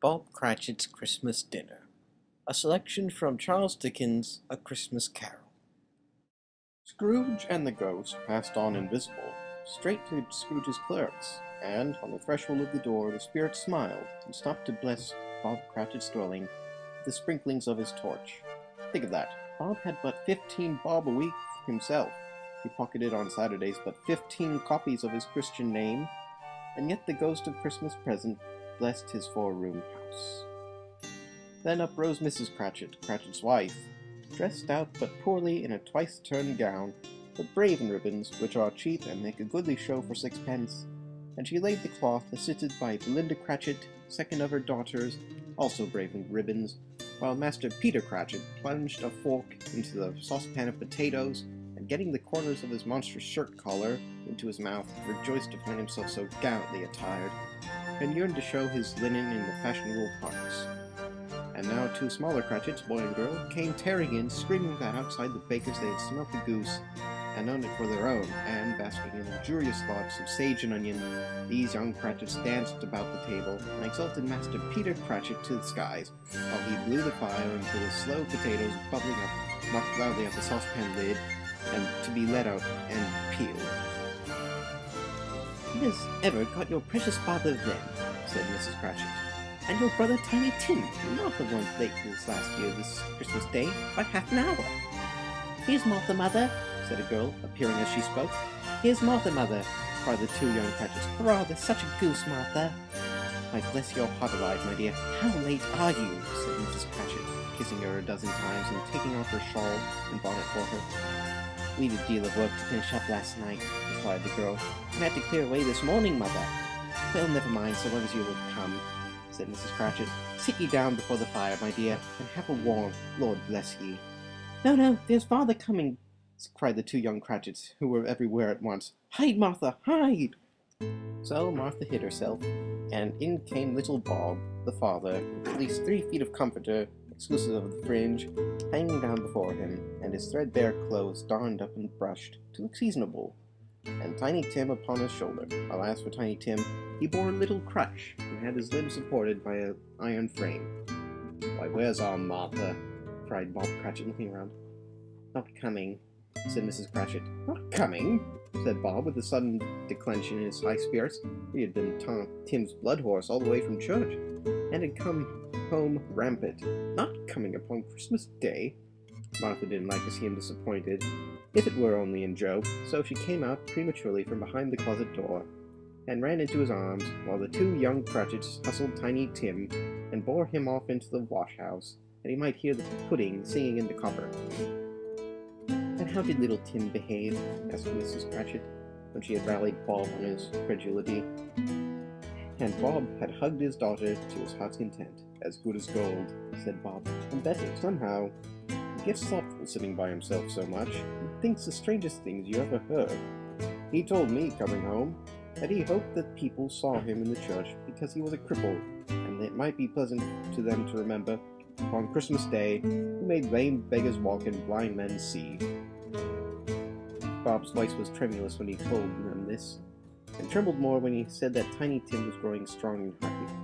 Bob Cratchit's Christmas Dinner, a selection from Charles Dickens' A Christmas Carol. Scrooge and the ghost passed on invisible, straight to Scrooge's clerks, and on the threshold of the door the spirit smiled and stopped to bless Bob Cratchit's dwelling with the sprinklings of his torch. Think of that. Bob had but 15 bob a week himself. He pocketed on Saturdays but 15 copies of his Christian name, and yet the ghost of Christmas present blessed his four-room house. Then up rose Mrs. Cratchit, Cratchit's wife, dressed out but poorly in a twice-turned gown, with braven ribbons, which are cheap and make a goodly show for sixpence, and she laid the cloth, assisted by Belinda Cratchit, second of her daughters, also brave in ribbons, while Master Peter Cratchit plunged a fork into the saucepan of potatoes, and getting the corners of his monstrous shirt collar into his mouth, rejoiced to find himself so gallantly attired, and yearned to show his linen in the fashionable parts. And now two smaller Cratchits, boy and girl, came tearing in, screaming that outside the baker's they had smelt the goose, and known it for their own, and, basking in luxurious thoughts of sage and onion, these young Cratchits danced about the table, and exalted Master Peter Cratchit to the skies, while he blew the fire until the slow potatoes, bubbling up, knocked loudly at the saucepan lid, and to be let out and peeled. "Who has ever got your precious father then?" said Mrs. Cratchit. "And your brother Tiny Tim, Martha weren't late this last year this Christmas Day by half an hour." "Here's Martha, mother," said a girl, appearing as she spoke. "Here's Martha, mother," cried the two young Cratchits. "Hurrah, there's such a goose, Martha!" "Why, bless your heart alive, my dear, how late are you?" said Mrs. Cratchit, kissing her a dozen times and taking off her shawl and bonnet for her. "We'd a deal of work to finish up last night," replied the girl. "We had to clear away this morning, mother." "Well, never mind, so long as you have come," said Mrs. Cratchit. "Sit ye down before the fire, my dear, and have a warm, Lord bless ye." "No, no, there's father coming," cried the two young Cratchits, who were everywhere at once. "Hide, Martha, hide!" So Martha hid herself, and in came little Bob, the father, with at least 3 feet of comforter, exclusive of the fringe, hanging down before him, and his threadbare clothes darned up and brushed, to look seasonable, and Tiny Tim upon his shoulder. Alas for Tiny Tim, he bore a little crutch, and had his limbs supported by an iron frame. "Why, where's our Martha?" cried Bob Cratchit, looking round. "Not coming," said Mrs. Cratchit. "Not coming?" said Bob, with a sudden declension in his high spirits. He had been Tim's blood horse all the way from church, and had come home rampant. "Not coming upon Christmas Day?" Martha didn't like to see him disappointed, if it were only in joke, so she came out prematurely from behind the closet door, and ran into his arms, while the two young Cratchits hustled Tiny Tim, and bore him off into the wash-house, that he might hear the pudding singing in the copper. "And how did little Tim behave?" asked Mrs. Cratchit, when she had rallied Bob on his credulity. And Bob had hugged his daughter to his heart's content. "As good as gold," said Bob, "and better, somehow. He gets thoughtful sitting by himself so much. He thinks the strangest things you ever heard. He told me, coming home, that he hoped that people saw him in the church because he was a cripple, and it might be pleasant to them to remember, upon Christmas Day, he made lame beggars walk and blind men see." Bob's voice was tremulous when he told them this, and trembled more when he said that Tiny Tim was growing strong and hearty.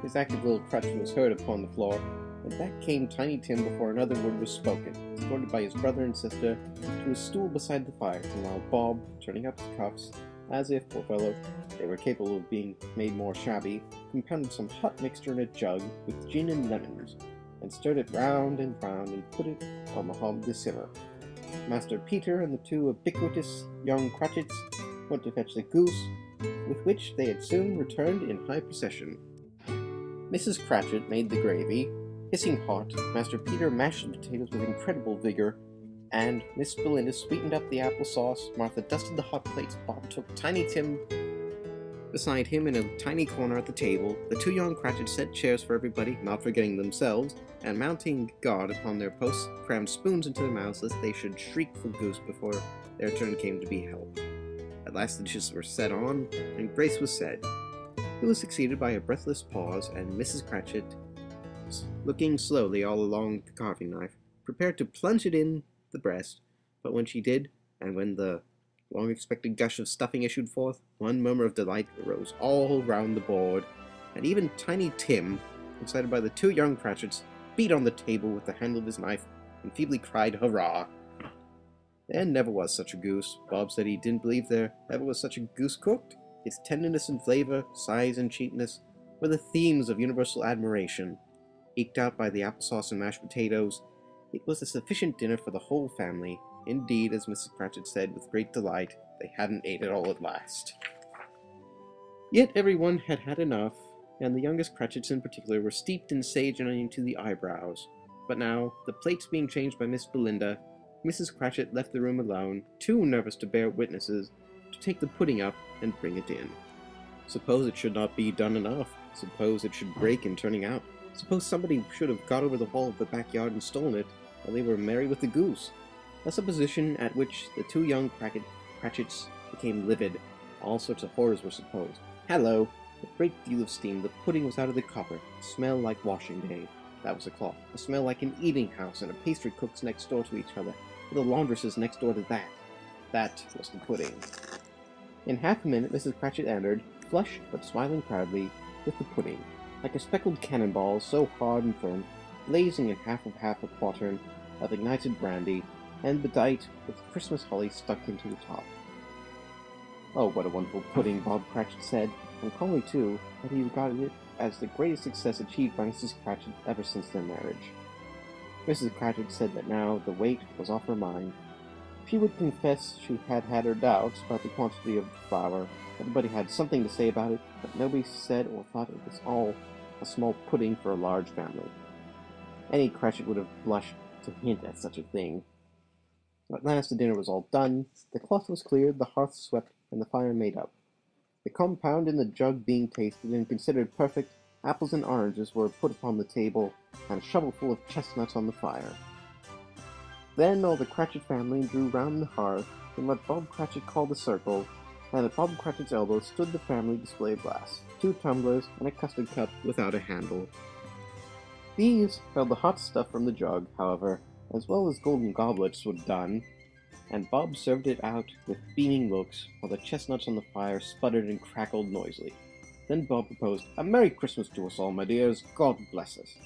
His active little crutch was heard upon the floor, and back came Tiny Tim before another word was spoken, escorted by his brother and sister, to his stool beside the fire, and while Bob, turning up his cuffs, as if, poor fellow, they were capable of being made more shabby, compounded some hot mixture in a jug with gin and lemons, and stirred it round, and put it on the hob to simmer. Master Peter and the two ubiquitous young Cratchits went to fetch the goose, with which they had soon returned in high procession. Mrs. Cratchit made the gravy, hissing hot, Master Peter mashed the potatoes with incredible vigor, and Miss Belinda sweetened up the apple sauce. Martha dusted the hot plates. Bob took Tiny Tim beside him in a tiny corner at the table. The two young Cratchits set chairs for everybody, not forgetting themselves, and mounting guard upon their posts, crammed spoons into their mouths lest they should shriek for goose before their turn came to be helped. At last the dishes were set on, and grace was said. It was succeeded by a breathless pause, and Mrs. Cratchit, looking slowly all along the carving knife, prepared to plunge it in the breast, but when she did, and when the long-expected gush of stuffing issued forth, one murmur of delight arose all round the board, and even Tiny Tim, excited by the two young Cratchits, beat on the table with the handle of his knife and feebly cried, "Hurrah!" There never was such a goose. Bob said he didn't believe there ever was such a goose cooked. Its tenderness and flavor, size and cheapness were the themes of universal admiration. Eked out by the applesauce and mashed potatoes, it was a sufficient dinner for the whole family. Indeed, as Mrs. Cratchit said with great delight, they hadn't ate it all at last. Yet everyone had had enough, and the youngest Cratchits in particular were steeped in sage and onion to the eyebrows. But now, the plates being changed by Miss Belinda, Mrs. Cratchit left the room alone, too nervous to bear witnesses, to take the pudding up and bring it in. Suppose it should not be done enough. Suppose it should break in turning out. Suppose somebody should have got over the wall of the backyard and stolen it while they were merry with the goose. A supposition at which the two young Cratchits became livid. All sorts of horrors were supposed. Hello! With a great deal of steam, the pudding was out of the copper. A smell like washing day. That was a cloth. A smell like an eating house and a pastry cook's next door to each other, with a laundress's next door to that. That was the pudding. In half a minute, Mrs. Cratchit entered, flushed but smiling proudly, with the pudding, like a speckled cannonball, so hard and firm, blazing in half a quartern of ignited brandy, and bedight with Christmas holly stuck into the top. Oh, what a wonderful pudding, Bob Cratchit said, and calmly too, that he regarded it as the greatest success achieved by Mrs. Cratchit ever since their marriage. Mrs. Cratchit said that now the weight was off her mind. She would confess she had had her doubts about the quantity of flour. Everybody had something to say about it, but nobody said or thought it was all a small pudding for a large family. Any Cratchit would have blushed to hint at such a thing. At last the dinner was all done, the cloth was cleared, the hearth swept, and the fire made up. The compound in the jug being tasted and considered perfect, apples and oranges were put upon the table, and a shovelful of chestnuts on the fire. Then all the Cratchit family drew round the hearth in what Bob Cratchit called a circle, and at Bob Cratchit's elbow stood the family display glass, 2 tumblers, and a custard cup without a handle. These held the hot stuff from the jug, however, as well as golden goblets were done, and Bob served it out with beaming looks, while the chestnuts on the fire sputtered and crackled noisily. Then Bob proposed, "A Merry Christmas to us all, my dears, God bless us,"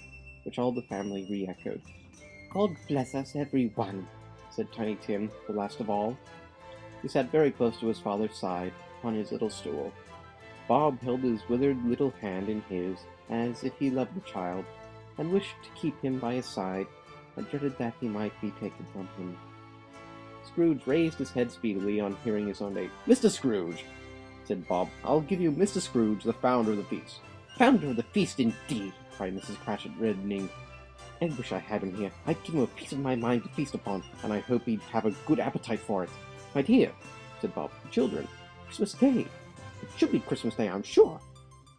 which all the family re-echoed. "God bless us, everyone," said Tiny Tim, the last of all. He sat very close to his father's side, upon his little stool. Bob held his withered little hand in his, as if he loved the child, and wished to keep him by his side, and dreaded that he might be taken from him. Scrooge raised his head speedily on hearing his own name. "Mr. Scrooge," said Bob, "I'll give you Mr. Scrooge, the founder of the feast." "Founder of the feast, indeed!" cried Mrs. Cratchit, reddening. "I wish I had him here. I'd give him a piece of my mind to feast upon, and I hope he'd have a good appetite for it." "My dear," said Bob, "children, Christmas Day. It should be Christmas Day, I'm sure,"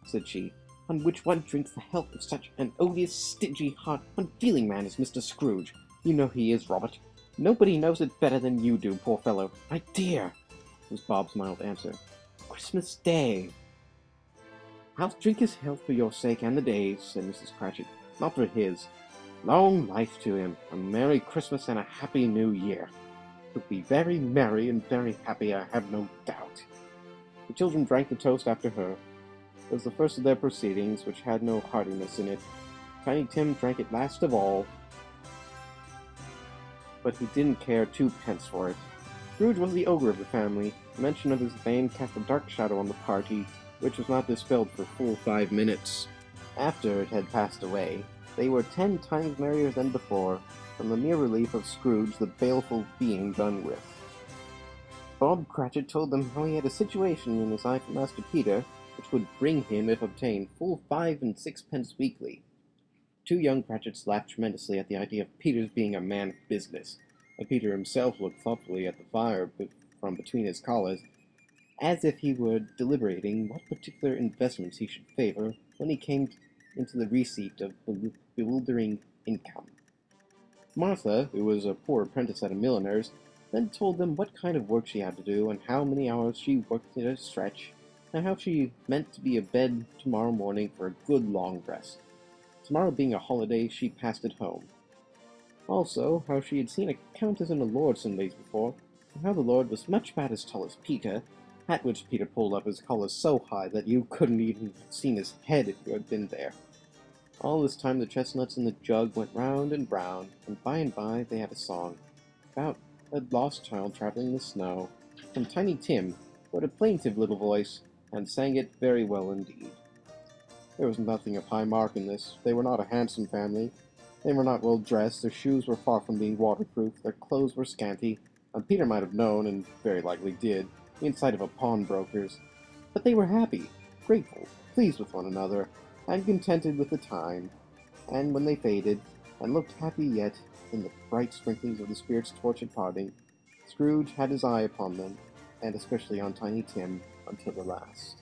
said she, "on which one drinks the health of such an odious, stingy, hard, unfeeling man as Mr. Scrooge. You know he is, Robert. Nobody knows it better than you do, poor fellow." "My dear," was Bob's mild answer, "Christmas Day." "I'll drink his health for your sake and the day's," said Mrs. Cratchit, "not for his. Long life to him, a Merry Christmas and a Happy New Year. He'll be very merry and very happy, I have no doubt." The children drank the toast after her. It was the first of their proceedings, which had no heartiness in it. Tiny Tim drank it last of all, but he didn't care 2 pence for it. Scrooge was the ogre of the family. The mention of his name cast a dark shadow on the party, which was not dispelled for full 5 minutes. After it had passed away, they were 10 times merrier than before, from the mere relief of Scrooge the baleful being done with. Bob Cratchit told them how he had a situation in his eye for Master Peter, which would bring him, if obtained, full 5 and 6 pence weekly. 2 young Cratchits laughed tremendously at the idea of Peter's being a man of business, and Peter himself looked thoughtfully at the fire from between his collars, as if he were deliberating what particular investments he should favor when he came into the receipt of bewildering income. Martha, who was a poor apprentice at a milliner's, then told them what kind of work she had to do, and how many hours she worked at a stretch, and how she meant to be abed tomorrow morning for a good long rest. Tomorrow being a holiday, she passed at home. Also, how she had seen a countess and a lord some days before, and how the lord was much about as tall as Peter, at which Peter pulled up his collar so high that you couldn't even have seen his head if you had been there. All this time the chestnuts in the jug went round and by they had a song about a lost child traveling in the snow, from Tiny Tim, who had a plaintive little voice, and sang it very well indeed. There was nothing of high mark in this. They were not a handsome family. They were not well dressed, their shoes were far from being waterproof, their clothes were scanty, and Peter might have known, and very likely did, the inside of a pawnbroker's. But they were happy, grateful, pleased with one another, and contented with the time. And when they faded, and looked happy yet in the bright sprinklings of the spirit's torch at parting, Scrooge had his eye upon them, and especially on Tiny Tim, until the last.